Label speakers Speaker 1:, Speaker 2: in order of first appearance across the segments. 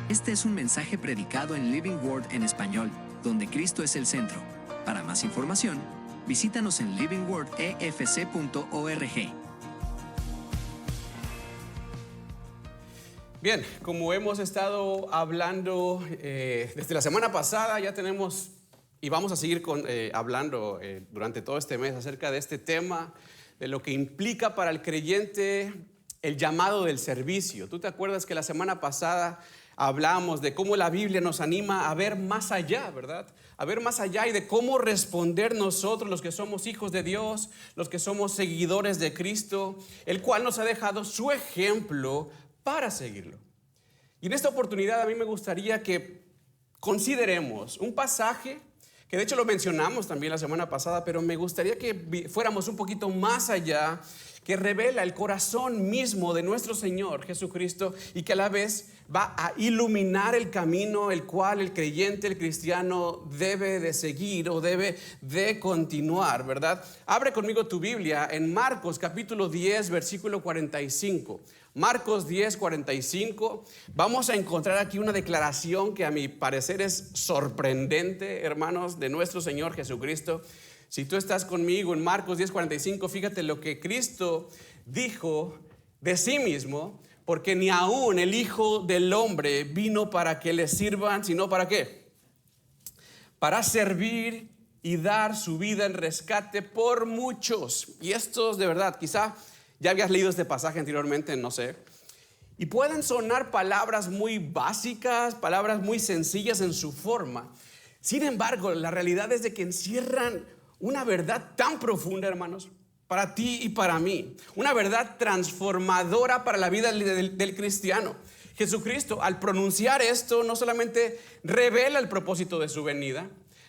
Speaker 1: Este es un mensaje predicado en Living Word en español, donde Cristo es el centro. Para más información, visítanos en livingwordefc.org.
Speaker 2: Bien, como hemos estado hablando desde la semana pasada, ya tenemos y vamos a seguir hablando durante todo este mes acerca de este tema, de lo que implica para el creyente el llamado del servicio. ¿Tú te acuerdas que la semana pasada hablamos de cómo la Biblia nos anima a ver más allá, ¿verdad? A ver más allá y de cómo responder nosotros, los que somos hijos de Dios, los que somos seguidores de Cristo, el cual nos ha dejado su ejemplo para seguirlo. Y en esta oportunidad a mí me gustaría que consideremos un pasaje que de hecho lo mencionamos también la semana pasada, pero me gustaría que fuéramos un poquito más allá, que revela el corazón mismo de nuestro Señor Jesucristo y que a la vez va a iluminar el camino el cual el creyente, el cristiano debe de seguir o debe de continuar, ¿verdad? Abre conmigo tu Biblia en Marcos capítulo 10, versículo 45. Marcos 10, 45. Vamos a encontrar aquí una declaración que a mi parecer es sorprendente, hermanos, de nuestro Señor Jesucristo. Si tú estás conmigo en Marcos 10, 45, fíjate lo que Cristo dijo de sí mismo, porque ni aún el Hijo del Hombre vino para que le sirvan, sino ¿para qué? Para servir y dar su vida en rescate por muchos. Y estos de verdad, quizá ya habías leído este pasaje anteriormente, no sé. Y pueden sonar palabras muy básicas, palabras muy sencillas en su forma. Sin embargo, la realidad es de que encierran una verdad tan profunda, hermanos, para ti y para mí. Una verdad transformadora para la vida del cristiano. Jesucristo, al pronunciar esto, no solamente revela el propósito de su venida,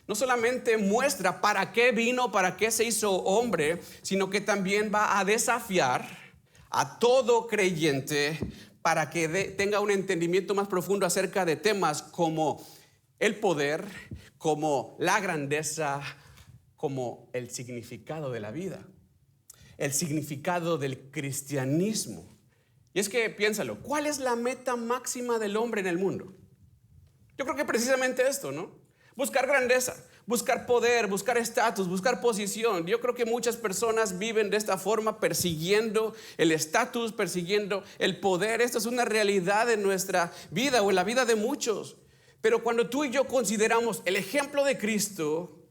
Speaker 2: no solamente muestra para qué vino, para qué se hizo hombre, sino que también va a desafiar a todo creyente para que tenga un entendimiento más profundo acerca de temas como el poder, como la grandeza, como el significado de la vida, el significado del cristianismo. Y es que piénsalo, ¿cuál es la meta máxima del hombre en el mundo? Yo creo que precisamente esto, ¿no? Buscar grandeza, buscar poder, buscar estatus, buscar posición. Yo creo que muchas personas viven de esta forma, persiguiendo el estatus, persiguiendo el poder. Esto es una realidad en nuestra vida o en la vida de muchos. Pero cuando tú y yo consideramos el ejemplo de Cristo,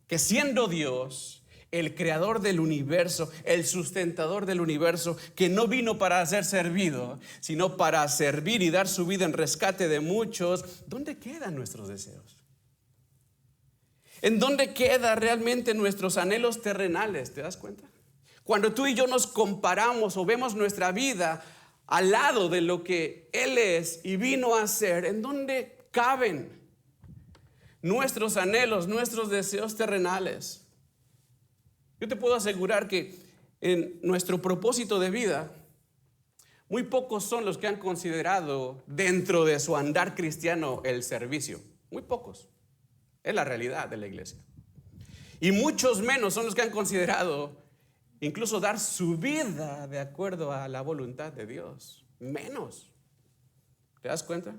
Speaker 2: que siendo Dios, el creador del universo, el sustentador del universo, que no vino para ser servido, sino para servir y dar su vida en rescate de muchos, ¿dónde quedan nuestros deseos? ¿En dónde quedan realmente nuestros anhelos terrenales? ¿Te das cuenta? Cuando tú y yo nos comparamos o vemos nuestra vida al lado de lo que Él es y vino a ser, ¿en dónde caben nuestros anhelos, nuestros deseos terrenales? Yo te puedo asegurar que en nuestro propósito de vida, muy pocos son los que han considerado dentro de su andar cristiano el servicio. Muy pocos. Es la realidad de la iglesia. Y muchos menos son los que han considerado incluso dar su vida de acuerdo a la voluntad de Dios. Menos. ¿Te das cuenta?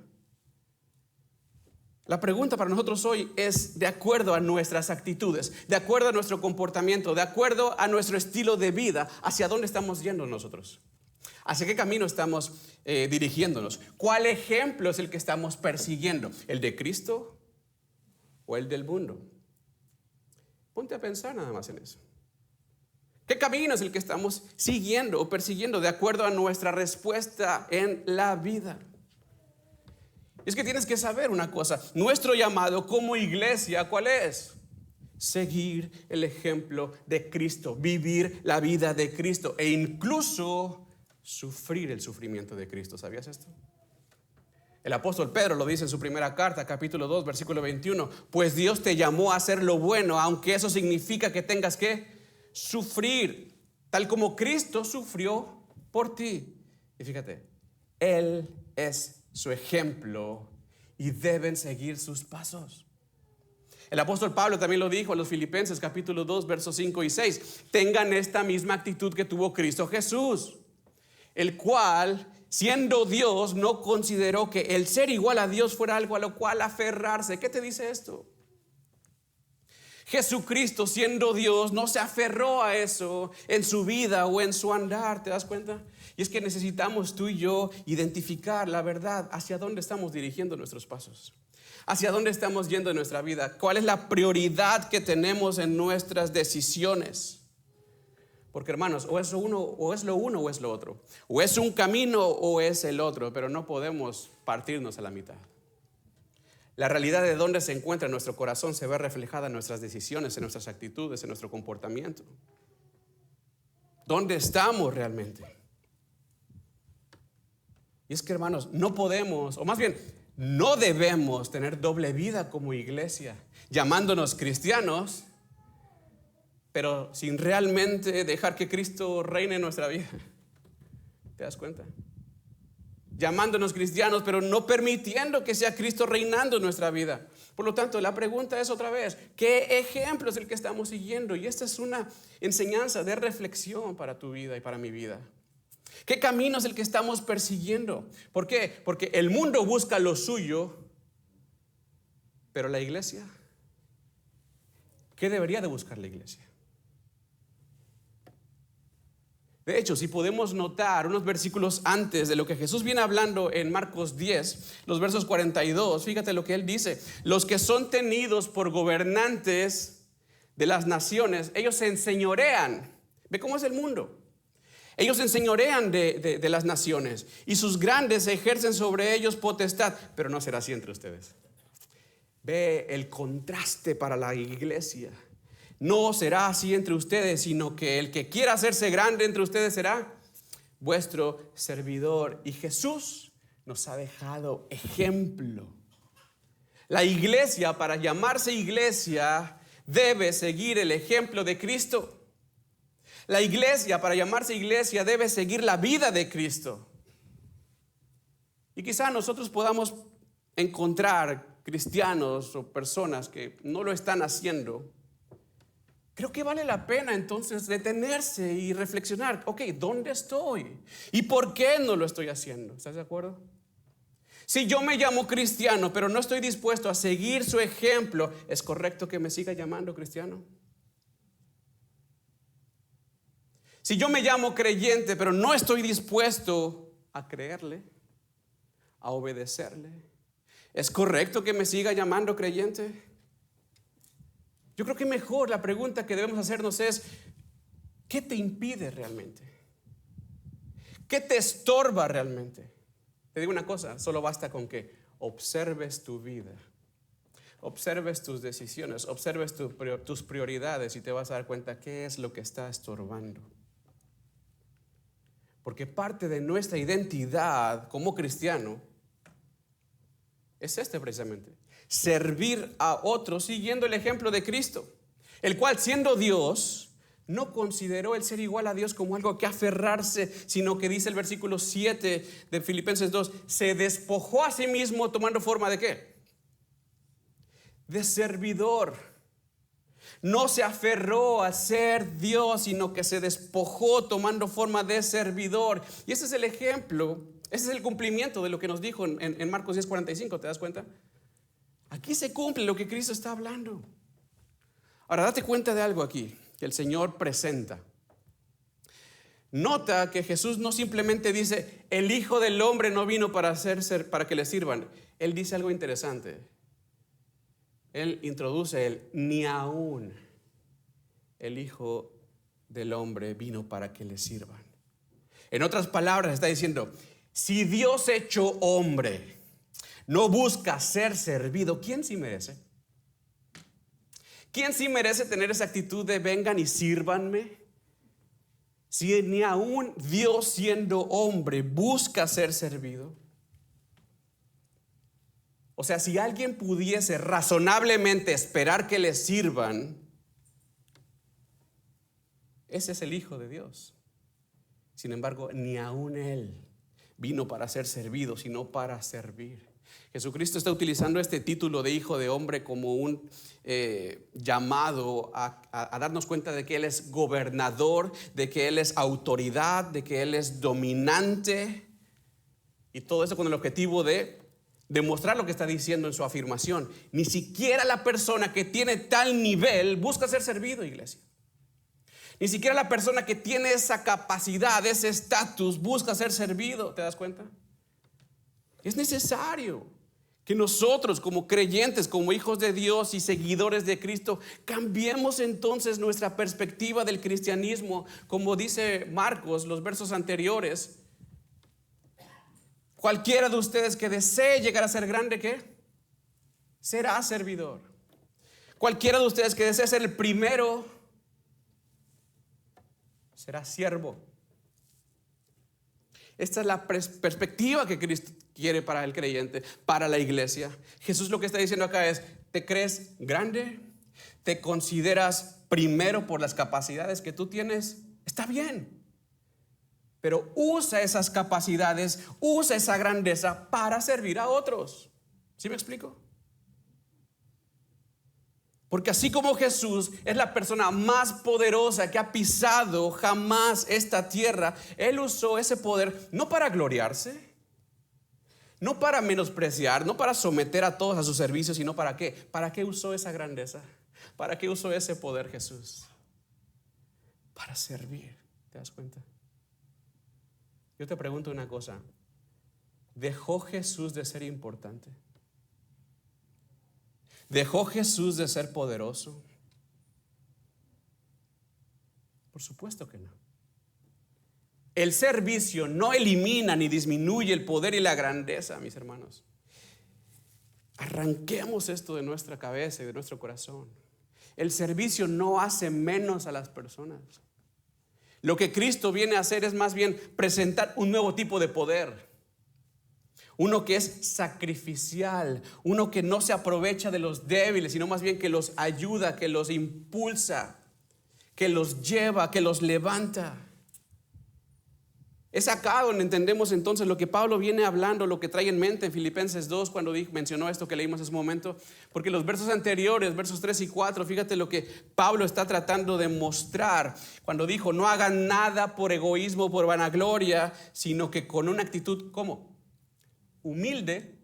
Speaker 2: La pregunta para nosotros hoy es de acuerdo a nuestras actitudes, de acuerdo a nuestro comportamiento, de acuerdo a nuestro estilo de vida, ¿hacia dónde estamos yendo nosotros? ¿Hacia qué camino estamos dirigiéndonos? ¿Cuál ejemplo es el que estamos persiguiendo? ¿El de Cristo o el del mundo? Ponte a pensar nada más en eso. ¿Qué camino es el que estamos siguiendo o persiguiendo de acuerdo a nuestra respuesta en la vida? Es que tienes que saber una cosa, nuestro llamado como iglesia, ¿cuál es? Seguir el ejemplo de Cristo, vivir la vida de Cristo e incluso sufrir el sufrimiento de Cristo. ¿Sabías esto? El apóstol Pedro lo dice en su primera carta, capítulo 2, versículo 21. Pues Dios te llamó a hacer lo bueno, aunque eso significa que tengas que sufrir, tal como Cristo sufrió por ti. Y fíjate, Él es su ejemplo y deben seguir sus pasos. El apóstol Pablo también lo dijo a los Filipenses capítulo 2 versos 5 y 6. Tengan esta misma actitud que tuvo Cristo Jesús, el cual siendo Dios, no consideró que el ser igual a Dios fuera algo a lo cual aferrarse. ¿Qué te dice esto? Jesucristo, siendo Dios, no se aferró a eso en su vida o en su andar. ¿Te das cuenta? Y es que necesitamos tú y yo identificar la verdad, hacia dónde estamos dirigiendo nuestros pasos, hacia dónde estamos yendo en nuestra vida, cuál es la prioridad que tenemos en nuestras decisiones. Porque hermanos, o es lo uno o es lo otro, o es un camino o es el otro, pero no podemos partirnos a la mitad. La realidad de dónde se encuentra nuestro corazón se ve reflejada en nuestras decisiones, en nuestras actitudes, en nuestro comportamiento. ¿Dónde estamos realmente? Y es que hermanos, no podemos, o más bien, no debemos tener doble vida como iglesia, llamándonos cristianos, pero sin realmente dejar que Cristo reine en nuestra vida. ¿Te das cuenta? Llamándonos cristianos, pero no permitiendo que sea Cristo reinando en nuestra vida. Por lo tanto, la pregunta es otra vez, ¿qué ejemplo es el que estamos siguiendo? Y esta es una enseñanza de reflexión para tu vida y para mi vida. ¿Qué camino es el que estamos persiguiendo? ¿Por qué? Porque el mundo busca lo suyo, pero la iglesia, ¿qué debería de buscar la iglesia? De hecho, si podemos notar unos versículos antes de lo que Jesús viene hablando en Marcos 10, los versos 42, fíjate lo que él dice: los que son tenidos por gobernantes de las naciones, ellos se enseñorean. ¿Ve cómo es el mundo? Ellos se enseñorean de las naciones, y sus grandes ejercen sobre ellos potestad, pero no será así entre ustedes. Ve el contraste para la iglesia. No será así entre ustedes, sino que el que quiera hacerse grande entre ustedes será vuestro servidor. Y Jesús nos ha dejado ejemplo. La iglesia, para llamarse iglesia, debe seguir el ejemplo de Cristo. La iglesia, para llamarse iglesia, debe seguir la vida de Cristo. Y quizá nosotros podamos encontrar cristianos o personas que no lo están haciendo. Creo que vale la pena entonces detenerse y reflexionar. Ok, ¿dónde estoy? ¿Y por qué no lo estoy haciendo? ¿Estás de acuerdo? Si yo me llamo cristiano, pero no estoy dispuesto a seguir su ejemplo, ¿es correcto que me siga llamando cristiano? Si yo me llamo creyente, pero no estoy dispuesto a creerle, a obedecerle, ¿es correcto que me siga llamando creyente? Yo creo que mejor la pregunta que debemos hacernos es: ¿qué te impide realmente? ¿Qué te estorba realmente? Te digo una cosa, solo basta con que observes tu vida, observes tus decisiones, observes tus prioridades, y te vas a dar cuenta qué es lo que está estorbando. Porque parte de nuestra identidad como cristiano es precisamente: servir a otros siguiendo el ejemplo de Cristo, el cual, siendo Dios, no consideró el ser igual a Dios como algo que aferrarse, sino que dice el versículo 7 de Filipenses 2, se despojó a sí mismo tomando forma ¿de qué? De servidor. No se aferró a ser Dios, sino que se despojó tomando forma de servidor. Y ese es el ejemplo, ese es el cumplimiento de lo que nos dijo en Marcos 10:45, ¿te das cuenta? Aquí se cumple lo que Cristo está hablando. Ahora, date cuenta de algo aquí que el Señor presenta. Nota que Jesús no simplemente dice: el Hijo del Hombre no vino para que le sirvan. Él dice algo interesante. Él introduce ni aún el Hijo del Hombre vino para que le sirvan. En otras palabras, está diciendo: si Dios hecho hombre no busca ser servido, ¿quién sí merece? ¿Quién sí merece tener esa actitud de vengan y sírvanme? Si ni aún Dios siendo hombre busca ser servido. O sea, si alguien pudiese razonablemente esperar que le sirvan, ese es el Hijo de Dios. Sin embargo, ni aún Él vino para ser servido, sino para servir. Jesucristo está utilizando este título de Hijo de Hombre como un llamado a darnos cuenta de que Él es gobernador, de que Él es autoridad, de que Él es dominante. Y todo eso con el objetivo de demostrar lo que está diciendo en su afirmación. Ni siquiera la persona que tiene tal nivel busca ser servido, iglesia. Ni siquiera la persona que tiene esa capacidad, ese estatus, busca ser servido. ¿Te das cuenta? Es necesario que nosotros como creyentes, como hijos de Dios y seguidores de Cristo, cambiemos entonces nuestra perspectiva del cristianismo. Como dice Marcos, los versos anteriores, cualquiera de ustedes que desee llegar a ser grande, ¿qué? Será servidor. Cualquiera de ustedes que desee ser el primero, será siervo. Esta es la perspectiva que Cristo quiere para el creyente, para la iglesia. Jesús lo que está diciendo acá es: ¿te crees grande? ¿Te consideras primero por las capacidades que tú tienes? Está bien. Pero usa esas capacidades, usa esa grandeza para servir a otros. ¿Sí me explico? Porque así como Jesús es la persona más poderosa que ha pisado jamás esta tierra, Él usó ese poder no para gloriarse, no para menospreciar, no para someter a todos a su servicio, sino ¿para qué? ¿Para qué usó esa grandeza? ¿Para qué usó ese poder Jesús? Para servir. ¿Te das cuenta? Yo te pregunto una cosa: ¿dejó Jesús de ser importante? ¿Dejó Jesús de ser poderoso? Por supuesto que no. El servicio no elimina ni disminuye el poder y la grandeza, mis hermanos. Arranquemos esto de nuestra cabeza y de nuestro corazón. El servicio no hace menos a las personas. Lo que Cristo viene a hacer es más bien presentar un nuevo tipo de poder. Uno que es sacrificial, uno que no se aprovecha de los débiles, sino más bien que los ayuda, que los impulsa, que los lleva, que los levanta. Es acá donde entendemos entonces lo que Pablo viene hablando, lo que trae en mente en Filipenses 2 cuando mencionó esto que leímos hace un momento. Porque los versos anteriores, versos 3 y 4, fíjate lo que Pablo está tratando de mostrar cuando dijo: no hagan nada por egoísmo, por vanagloria, sino que con una actitud, ¿cómo? Humilde,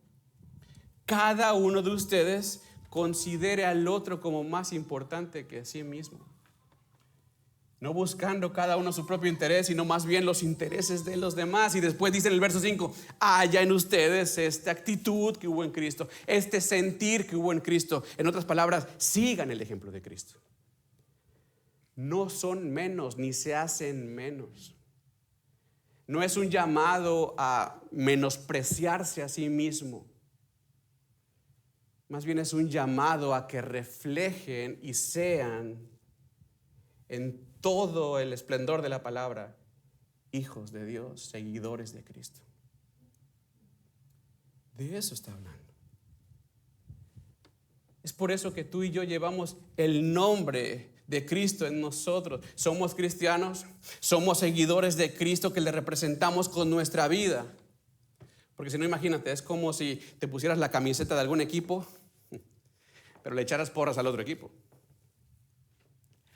Speaker 2: cada uno de ustedes considere al otro como más importante que a sí mismo. No buscando cada uno su propio interés, sino más bien los intereses de los demás. Y después dice en el verso 5: haya en ustedes esta actitud que hubo en Cristo, este sentir que hubo en Cristo. En otras palabras, sigan el ejemplo de Cristo. No son menos ni se hacen menos. No es un llamado a menospreciarse a sí mismo. Más bien es un llamado a que reflejen y sean en todo el esplendor de la palabra hijos de Dios, seguidores de Cristo. De eso está hablando. Es por eso que tú y yo llevamos el nombre de Cristo en nosotros. Somos cristianos, somos seguidores de Cristo que le representamos con nuestra vida. Porque si no, imagínate, es como si te pusieras la camiseta de algún equipo, pero le echaras porras al otro equipo.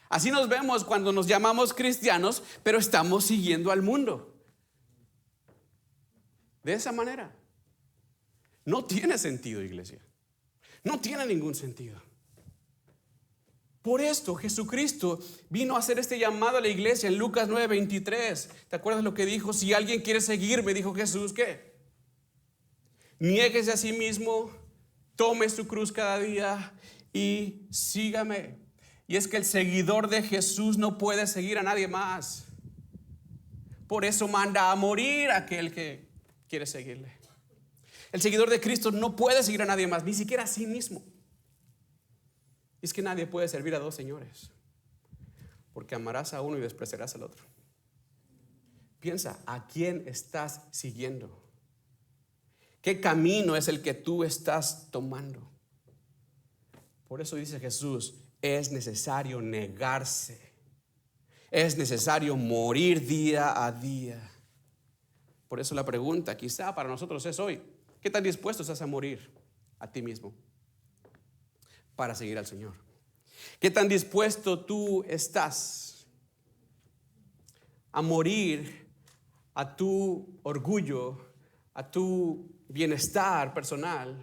Speaker 2: Así nos vemos cuando nos llamamos cristianos, pero estamos siguiendo al mundo. De esa manera. No tiene sentido, iglesia. No tiene ningún sentido. Por esto Jesucristo vino a hacer este llamado a la iglesia en Lucas 9:23. ¿Te acuerdas lo que dijo? Si alguien quiere seguirme, dijo Jesús, ¿qué? Niéguese a sí mismo, tome su cruz cada día y sígame. Y es que el seguidor de Jesús no puede seguir a nadie más. Por eso manda a morir a aquel que quiere seguirle. El seguidor de Cristo no puede seguir a nadie más, ni siquiera a sí mismo. Y es que nadie puede servir a dos señores, porque amarás a uno y despreciarás al otro. Piensa, ¿a quién estás siguiendo? ¿Qué camino es el que tú estás tomando? Por eso dice Jesús, es necesario negarse. Es necesario morir día a día. Por eso la pregunta quizá para nosotros es hoy: ¿qué tan dispuesto estás a morir a ti mismo para seguir al Señor? ¿Qué tan dispuesto tú estás a morir a tu orgullo, a tu bienestar personal,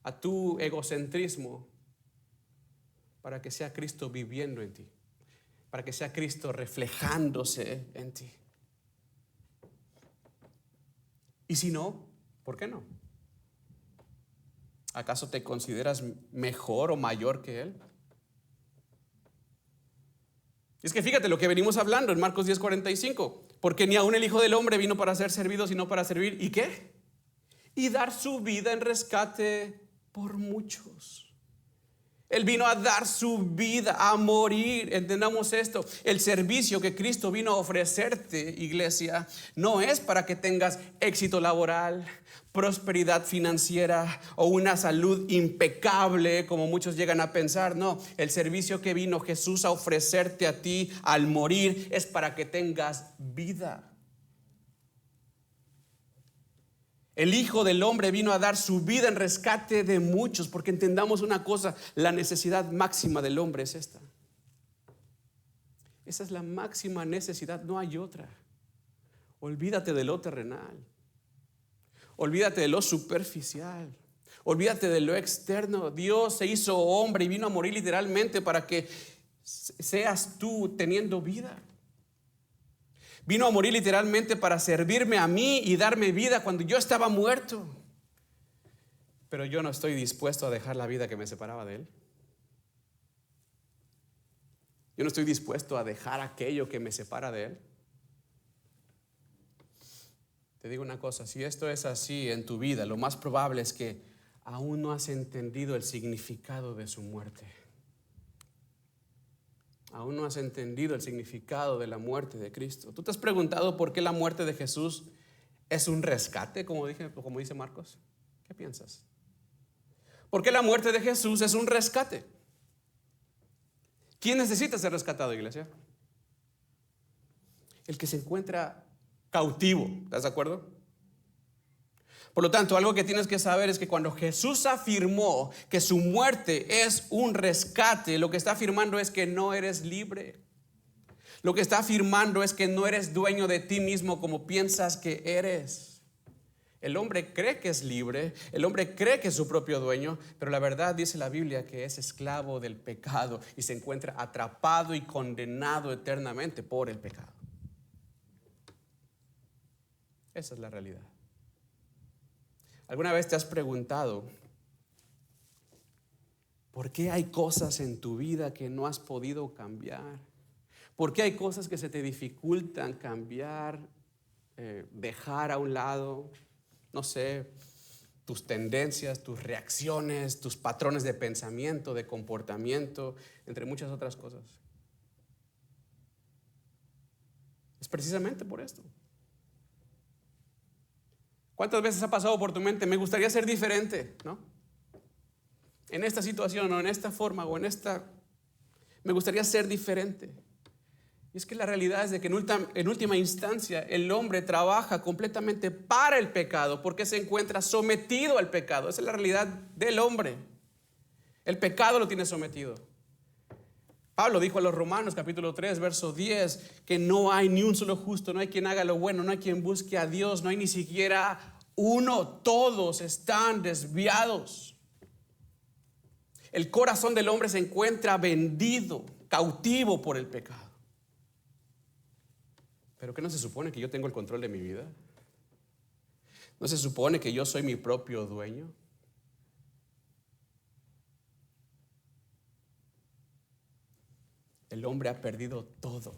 Speaker 2: a tu egocentrismo, para que sea Cristo viviendo en ti, para que sea Cristo reflejándose en ti. Y si no, ¿por qué no? ¿Acaso te consideras mejor o mayor que Él? Es que fíjate lo que venimos hablando en Marcos 10:45. Porque ni aun el Hijo del Hombre vino para ser servido, sino para servir. ¿Y qué? Y dar su vida en rescate por muchos. Él vino a dar su vida, a morir. Entendamos esto. El servicio que Cristo vino a ofrecerte, iglesia, no es para que tengas éxito laboral, prosperidad financiera o una salud impecable, como muchos llegan a pensar. No, el servicio que vino Jesús a ofrecerte a ti al morir es para que tengas vida. El Hijo del Hombre vino a dar su vida en rescate de muchos, porque entendamos una cosa, la necesidad máxima del hombre es esta. Esa es la máxima necesidad, no hay otra. Olvídate de lo terrenal, olvídate de lo superficial, olvídate de lo externo. Dios se hizo hombre y vino a morir literalmente para que seas tú teniendo vida. Vino a morir literalmente para servirme a mí y darme vida cuando yo estaba muerto. Pero yo no estoy dispuesto a dejar la vida que me separaba de Él. Yo no estoy dispuesto a dejar aquello que me separa de Él. Te digo una cosa, si esto es así en tu vida, lo más probable es que aún no has entendido el significado de su muerte. Aún no has entendido el significado de la muerte de Cristo. ¿Tú te has preguntado por qué la muerte de Jesús es un rescate, como dice Marcos? ¿Qué piensas? ¿Por qué la muerte de Jesús es un rescate? ¿Quién necesita ser rescatado, iglesia? El que se encuentra cautivo, ¿estás de acuerdo? Por lo tanto, algo que tienes que saber es que cuando Jesús afirmó que su muerte es un rescate, lo que está afirmando es que no eres libre. Lo que está afirmando es que no eres dueño de ti mismo como piensas que eres. El hombre cree que es libre, el hombre cree que es su propio dueño, pero la verdad dice la Biblia que es esclavo del pecado y se encuentra atrapado y condenado eternamente por el pecado. Esa es la realidad. ¿Alguna vez te has preguntado por qué hay cosas en tu vida que no has podido cambiar? ¿Por qué hay cosas que se te dificultan cambiar, dejar a un lado? No sé, tus tendencias, tus reacciones, tus patrones de pensamiento, de comportamiento, entre muchas otras cosas. Es precisamente por esto. ¿Cuántas veces ha pasado por tu mente? Me gustaría ser diferente, ¿no? En esta situación o en esta forma o en esta... Me gustaría ser diferente. Y es que la realidad es de que en última instancia el hombre trabaja completamente para el pecado porque se encuentra sometido al pecado. Esa es la realidad del hombre. El pecado lo tiene sometido. Pablo dijo a los Romanos capítulo 3 verso 10 que no hay ni un solo justo, no hay quien haga lo bueno, no hay quien busque a Dios, no hay ni siquiera uno, todos están desviados. El corazón del hombre se encuentra vendido, cautivo por el pecado. ¿Pero qué no se supone que yo tengo el control de mi vida? ¿No se supone que yo soy mi propio dueño? El hombre ha perdido todo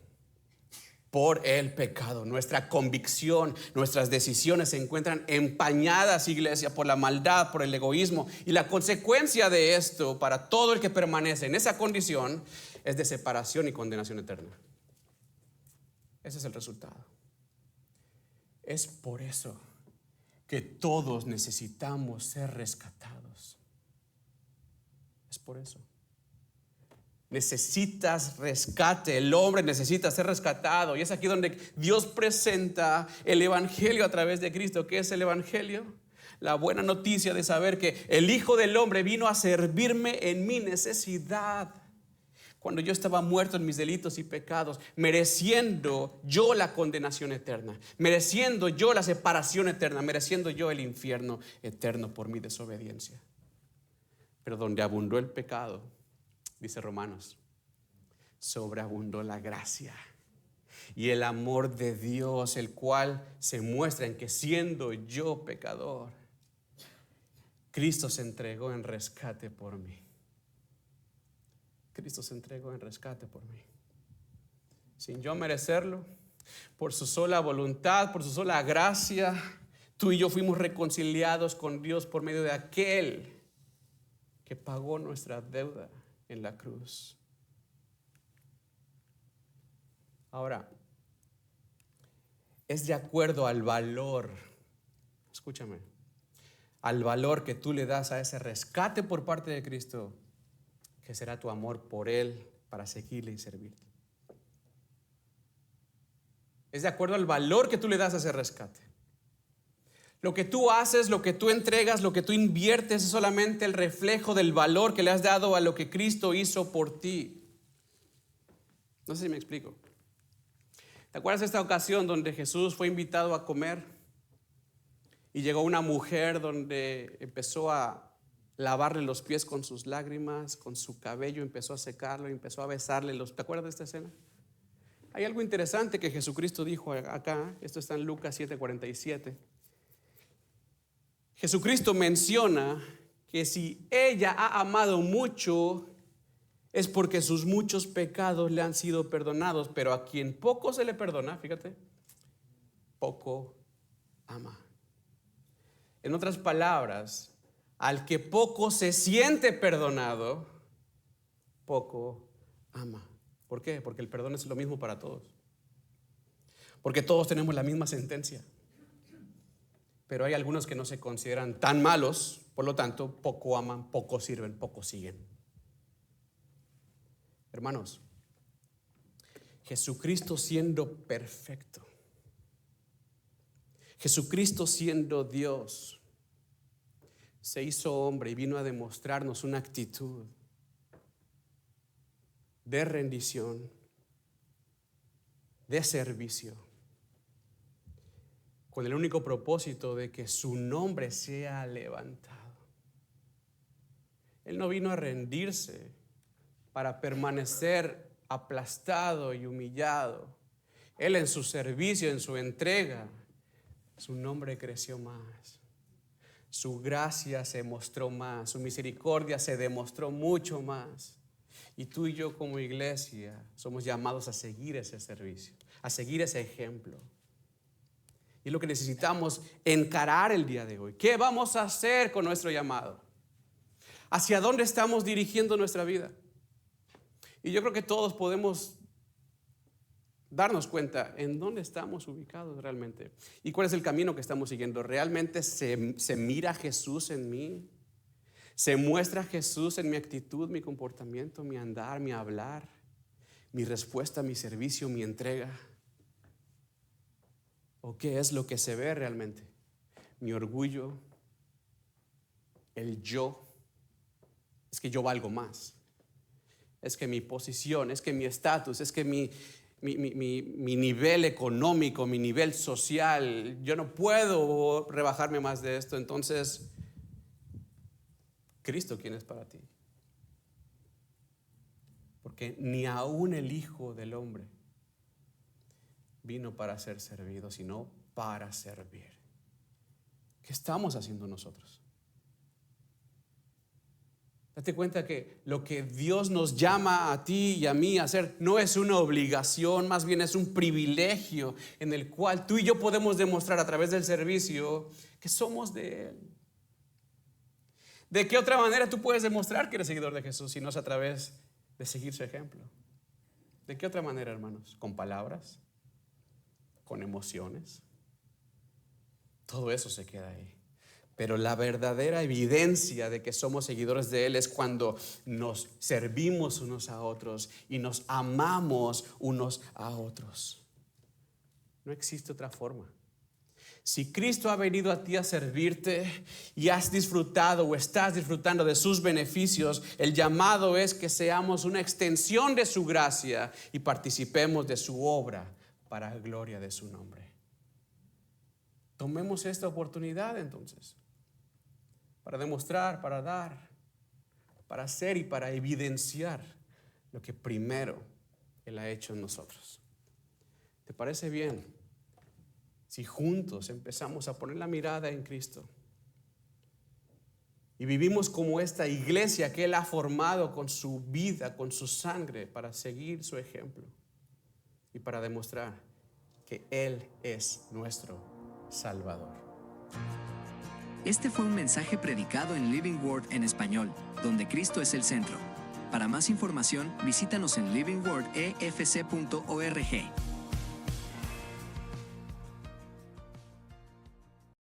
Speaker 2: por el pecado. Nuestra convicción, nuestras decisiones se encuentran empañadas, iglesia, por la maldad, por el egoísmo. Y la consecuencia de esto para todo el que permanece en esa condición es de separación y condenación eterna. Ese es el resultado. Es por eso que todos necesitamos ser rescatados. Es por eso. Necesitas rescate, el hombre necesita ser rescatado. Y es aquí donde Dios presenta el evangelio a través de Cristo. ¿Qué es el evangelio? La buena noticia de saber que el Hijo del Hombre vino a servirme en mi necesidad. cuando yo estaba muerto en mis delitos y pecados, mereciendo yo la condenación eterna, mereciendo yo la separación eterna, mereciendo yo el infierno eterno por mi desobediencia. Pero donde abundó el pecado, dice Romanos, sobreabundó la gracia y el amor de Dios, el cual se muestra en que siendo yo pecador, Cristo se entregó en rescate por mí. Cristo se entregó en rescate por mí. Sin yo merecerlo, por su sola voluntad, por su sola gracia, tú y yo fuimos reconciliados con Dios por medio de aquel que pagó nuestra deuda en la cruz. Ahora, es de acuerdo al valor, escúchame, al valor que tú le das a ese rescate por parte de Cristo, que será tu amor por Él para seguirle y servirle. Es de acuerdo al valor que tú le das a ese rescate. Lo que tú haces, lo que tú entregas, lo que tú inviertes es solamente el reflejo del valor que le has dado a lo que Cristo hizo por ti. No sé si me explico. ¿Te acuerdas de esta ocasión donde Jesús fue invitado a comer? Y llegó una mujer donde empezó a lavarle los pies con sus lágrimas, con su cabello, empezó a secarlo, empezó a besarle los... ¿Te acuerdas de esta escena? Hay algo interesante que Jesucristo dijo acá, esto está en Lucas 7:47. Jesucristo menciona que si ella ha amado mucho, es porque sus muchos pecados le han sido perdonados, pero a quien poco se le perdona, fíjate, poco ama. En otras palabras, al que poco se siente perdonado, poco ama. ¿Por qué? Porque el perdón es lo mismo para todos. Porque todos tenemos la misma sentencia. Pero hay algunos que no se consideran tan malos, por lo tanto, poco aman, poco sirven, poco siguen. Hermanos, Jesucristo siendo perfecto, Jesucristo siendo Dios, se hizo hombre y vino a demostrarnos una actitud de rendición, de servicio, con el único propósito de que su nombre sea levantado. Él no vino a rendirse para permanecer aplastado y humillado. Él en su servicio, en su entrega, su nombre creció más. Su gracia se mostró más, su misericordia se demostró mucho más. Y tú y yo como iglesia somos llamados a seguir ese servicio, a seguir ese ejemplo. Y es lo que necesitamos encarar el día de hoy. ¿Qué vamos a hacer con nuestro llamado? ¿Hacia dónde estamos dirigiendo nuestra vida? Y yo creo que todos podemos darnos cuenta en dónde estamos ubicados realmente y cuál es el camino que estamos siguiendo. ¿Realmente se mira Jesús en mí? ¿Se muestra Jesús en mi actitud, mi comportamiento, mi andar, mi hablar, mi respuesta, mi servicio, mi entrega? ¿O qué es lo que se ve realmente? Mi orgullo, el yo. Es que yo valgo más. Es que mi posición, es que mi estatus, es que mi nivel económico, mi nivel social, yo no puedo rebajarme más de esto. Entonces, Cristo, ¿quién es para ti? Porque ni aún el Hijo del Hombre vino para ser servido, sino para servir. ¿Qué estamos haciendo nosotros? Date cuenta que lo que Dios nos llama a ti y a mí a hacer no es una obligación, más bien es un privilegio en el cual tú y yo podemos demostrar a través del servicio que somos de Él. ¿De qué otra manera tú puedes demostrar que eres seguidor de Jesús si no es a través de seguir su ejemplo? ¿De qué otra manera, hermanos? ¿Con palabras? ¿Con emociones? Todo eso se queda ahí. Pero la verdadera evidencia de que somos seguidores de Él es cuando nos servimos unos a otros y nos amamos unos a otros. No existe otra forma. Si Cristo ha venido a ti a servirte y has disfrutado o estás disfrutando de sus beneficios, el llamado es que seamos una extensión de su gracia y participemos de su obra para la gloria de su nombre. Tomemos esta oportunidad entonces para demostrar, para dar, para hacer y para evidenciar lo que primero Él ha hecho en nosotros. ¿Te parece bien si juntos empezamos a poner la mirada en Cristo y vivimos como esta iglesia que Él ha formado con su vida, con su sangre, para seguir su ejemplo y para demostrar que Él es nuestro Salvador?
Speaker 1: Este fue un mensaje predicado en Living Word en español, donde Cristo es el centro. Para más información, visítanos en livingwordefc.org.